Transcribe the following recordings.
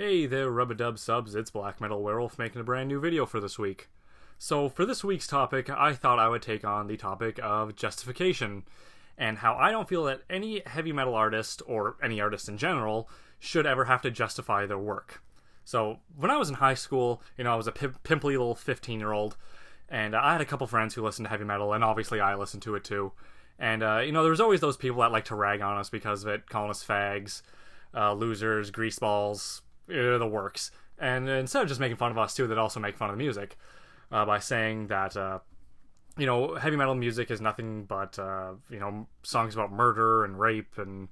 Hey there, Rub-a-Dub subs, it's Black Metal Werewolf making a brand new video for this week. So for this week's topic, I thought I would take on the topic of justification, and how I don't feel that any heavy metal artist, or any artist in general, should ever have to justify their work. So when I was in high school, I was a pimply little 15-year-old, and I had a couple friends who listened to heavy metal, and obviously I listened to it too. And, there was always those people that like to rag on us because of it, calling us fags, losers, greaseballs, the works. And instead of just making fun of us too, they'd also make fun of the music by saying that heavy metal music is nothing but songs about murder and rape and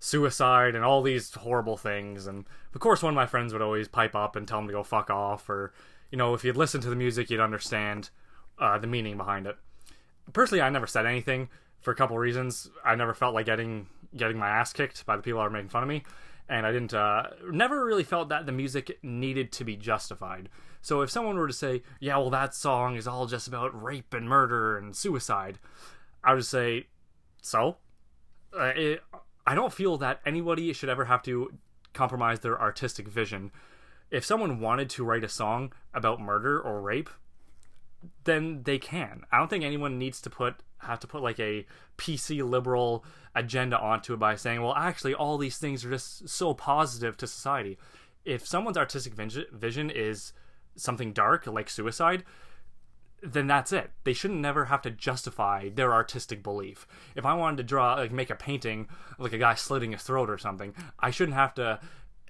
suicide and all these horrible things. And of course one of my friends would always pipe up and tell them to go fuck off, or if you'd listen to the music you'd understand the meaning behind it. Personally, I never said anything for a couple reasons. I never felt like getting my ass kicked by the people that were making fun of me. And I didn't, never really felt that the music needed to be justified. So if someone were to say, yeah, well, that song is all just about rape and murder and suicide, I would say, so? I don't feel that anybody should ever have to compromise their artistic vision. If someone wanted to write a song about murder or rape, then they can. I don't think anyone needs to have to put like a PC liberal agenda onto it by saying, well, actually all these things are just so positive to society. If someone's artistic vision is something dark like suicide, then that's it. They shouldn't never have to justify their artistic belief. If I wanted to make a painting of like a guy slitting his throat or something, I shouldn't have to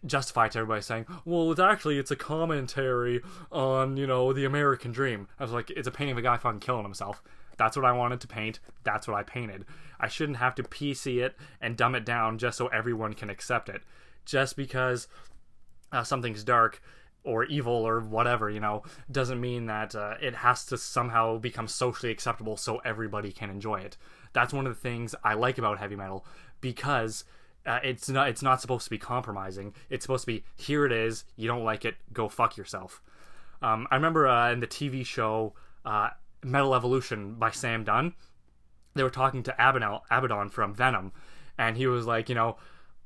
justify it to everybody saying, well, it's a commentary on, the American dream. I was like, it's a painting of a guy fucking killing himself. That's what I wanted to paint. That's what I painted. I shouldn't have to PC it and dumb it down just so everyone can accept it. Just because something's dark or evil or whatever, doesn't mean that it has to somehow become socially acceptable so everybody can enjoy it. That's one of the things I like about heavy metal, because it's not supposed to be compromising. It's supposed to be, here it is, you don't like it, go fuck yourself. I remember in the TV show Metal Evolution by Sam Dunn, they were talking to Abaddon from Venom, and he was like, the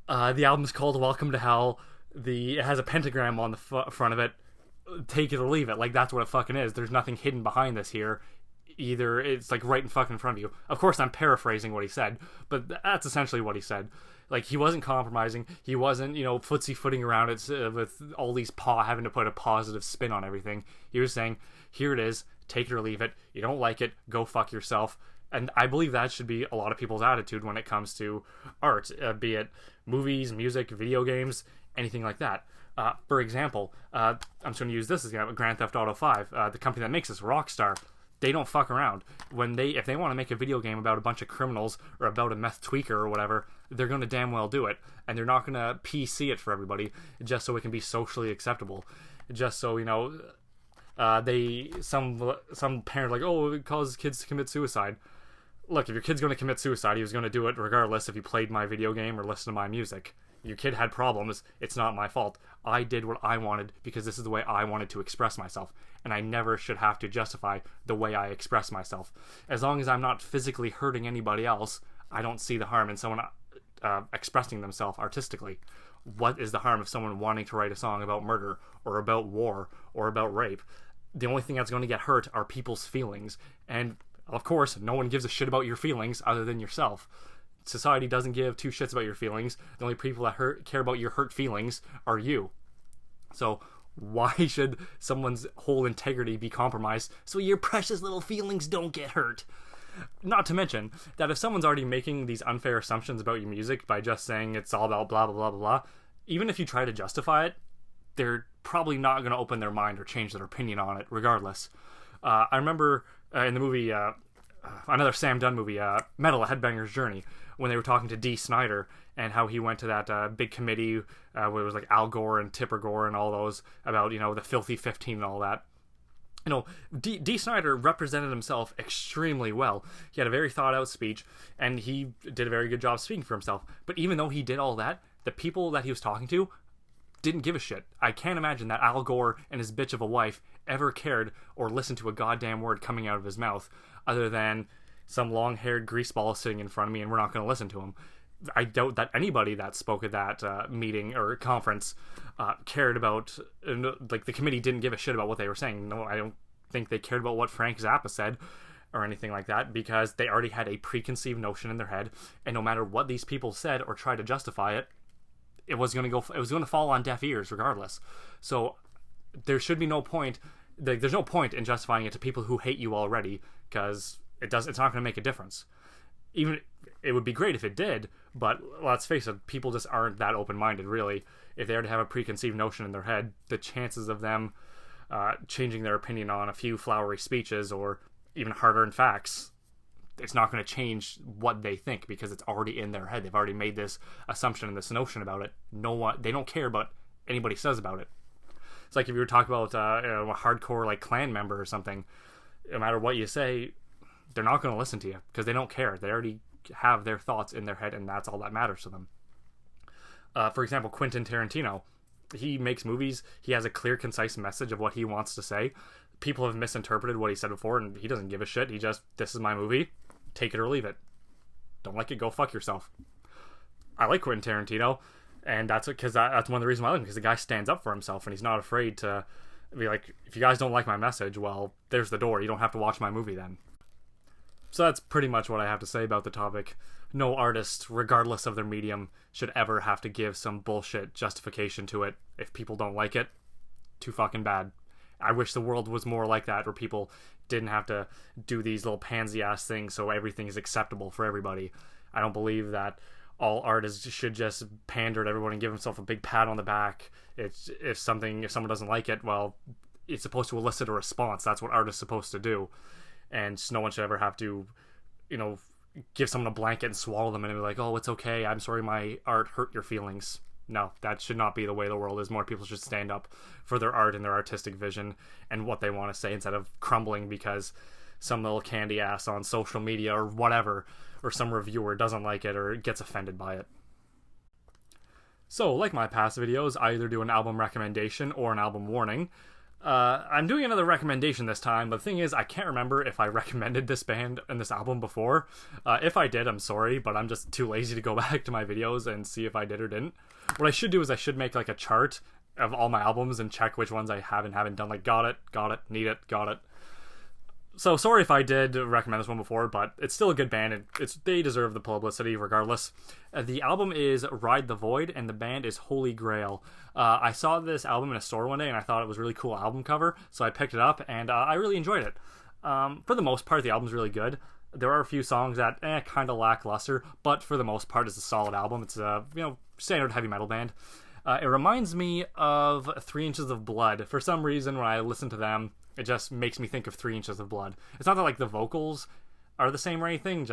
album's called Welcome to Hell, it has a pentagram on the front of it, take it or leave it. Like, that's what it fucking is. There's nothing hidden behind this here. Either it's like right in fucking front of you. Of course I'm paraphrasing what he said, but that's essentially what he said. Like, he wasn't compromising. He wasn't, footsie-footing around it with all these having to put a positive spin on everything. He was saying, here it is, take it or leave it. You don't like it, go fuck yourself. And I believe that should be a lot of people's attitude when it comes to art, be it movies, music, video games, anything like that. For example, I'm just going to use this as Grand Theft Auto 5. The company that makes this, Rockstar, they don't fuck around. If they want to make a video game about a bunch of criminals or about a meth tweaker or whatever, they're going to damn well do it. And they're not going to PC it for everybody just so it can be socially acceptable. Just so, some parent like, oh, it causes kids to commit suicide. Look, if your kid's going to commit suicide, he was going to do it regardless if he played my video game or listened to my music. Your kid had problems, it's not my fault. I did what I wanted because this is the way I wanted to express myself, and I never should have to justify the way I express myself. As long as I'm not physically hurting anybody else, I don't see the harm in someone expressing themselves artistically. What is the harm of someone wanting to write a song about murder or about war or about rape? The only thing that's going to get hurt are people's feelings, and of course no one gives a shit about your feelings other than yourself. Society doesn't give two shits about your feelings. The only people that care about your hurt feelings are you. So why should someone's whole integrity be compromised so your precious little feelings don't get hurt? Not to mention that if someone's already making these unfair assumptions about your music by just saying it's all about blah blah blah blah blah, even if you try to justify it, they're probably not going to open their mind or change their opinion on it regardless. I remember in the movie, another Sam Dunn movie, Metal: A Headbanger's Journey, when they were talking to Dee Snider and how he went to that big committee where it was like Al Gore and Tipper Gore and all those about, the Filthy 15 and all that. Dee Snider represented himself extremely well. He had a very thought-out speech, and he did a very good job speaking for himself. But even though he did all that, the people that he was talking to didn't give a shit. I can't imagine that Al Gore and his bitch of a wife ever cared or listened to a goddamn word coming out of his mouth, other than some long-haired greaseball sitting in front of me and we're not going to listen to him. I doubt that anybody that spoke at that meeting or conference cared about, like, the committee didn't give a shit about what they were saying. No, I don't think they cared about what Frank Zappa said or anything like that, because they already had a preconceived notion in their head, and no matter what these people said or tried to justify it, it was going to fall on deaf ears regardless. So there should be no point. There's no point in justifying it to people who hate you already, because it's not going to make a difference. Even it would be great if it did, but let's face it, people just aren't that open-minded, really. If they already have a preconceived notion in their head, the chances of them changing their opinion on a few flowery speeches or even hard-earned facts, it's not going to change what they think, because it's already in their head. They've already made this assumption and this notion about it. They don't care about anybody says about it. It's like if you were talking about a hardcore like Klan member or something. No matter what you say, they're not going to listen to you because they don't care. They already have their thoughts in their head, and that's all that matters to them. For example, Quentin Tarantino. He makes movies. He has a clear, concise message of what he wants to say. People have misinterpreted what he said before, and he doesn't give a shit. This is my movie. Take it or leave it. Don't like it, go fuck yourself. I like Quentin Tarantino, and that's one of the reasons why I like him, because the guy stands up for himself, and he's not afraid to be like, if you guys don't like my message, well, there's the door. You don't have to watch my movie then. So that's pretty much what I have to say about the topic. No artist, regardless of their medium, should ever have to give some bullshit justification to it. If people don't like it, too fucking bad. I wish the world was more like that, where people didn't have to do these little pansy-ass things so everything is acceptable for everybody. I don't believe that all artists should just pander to everyone and give himself a big pat on the back. If someone doesn't like it, well, it's supposed to elicit a response. That's what art is supposed to do. And no one should ever have to, give someone a blanket and swallow them and be like, oh, it's okay, I'm sorry my art hurt your feelings. No, that should not be the way the world is. More people should stand up for their art and their artistic vision and what they want to say, instead of crumbling because some little candy ass on social media or whatever, or some reviewer doesn't like it or gets offended by it. So, like my past videos, I either do an album recommendation or an album warning. I'm doing another recommendation this time, but the thing is, I can't remember if I recommended this band and this album before. If I did, I'm sorry, but I'm just too lazy to go back to my videos and see if I did or didn't. What I should do is I should make like a chart of all my albums and check which ones I have and haven't done. Like, got it, need it, got it. So sorry if I did recommend this one before, but it's still a good band. They deserve the publicity regardless. The album is Ride the Void, and the band is Holy Grail. I saw this album in a store one day, and I thought it was a really cool album cover, so I picked it up, and I really enjoyed it. For the most part, the album's really good. There are a few songs that kind of lackluster, but for the most part, it's a solid album. It's a standard heavy metal band. It reminds me of 3 Inches of Blood. For some reason, when I listen to them, it just makes me think of 3 Inches of Blood. It's not that like the vocals are the same or anything,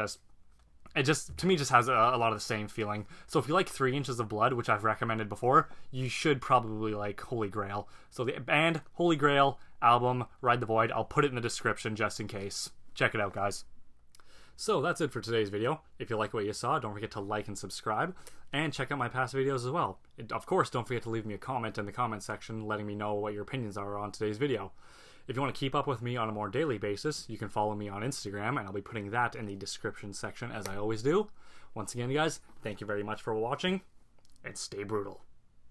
it just to me just has a lot of the same feeling. So if you like 3 Inches of Blood, which I've recommended before, you should probably like Holy Grail. So the band, Holy Grail, album, Ride the Void, I'll put it in the description just in case. Check it out, guys. So that's it for today's video. If you like what you saw, don't forget to like and subscribe, and check out my past videos as well. Of course, don't forget to leave me a comment in the comment section letting me know what your opinions are on today's video. If you want to keep up with me on a more daily basis, you can follow me on Instagram, and I'll be putting that in the description section as I always do. Once again, guys, thank you very much for watching, and stay brutal.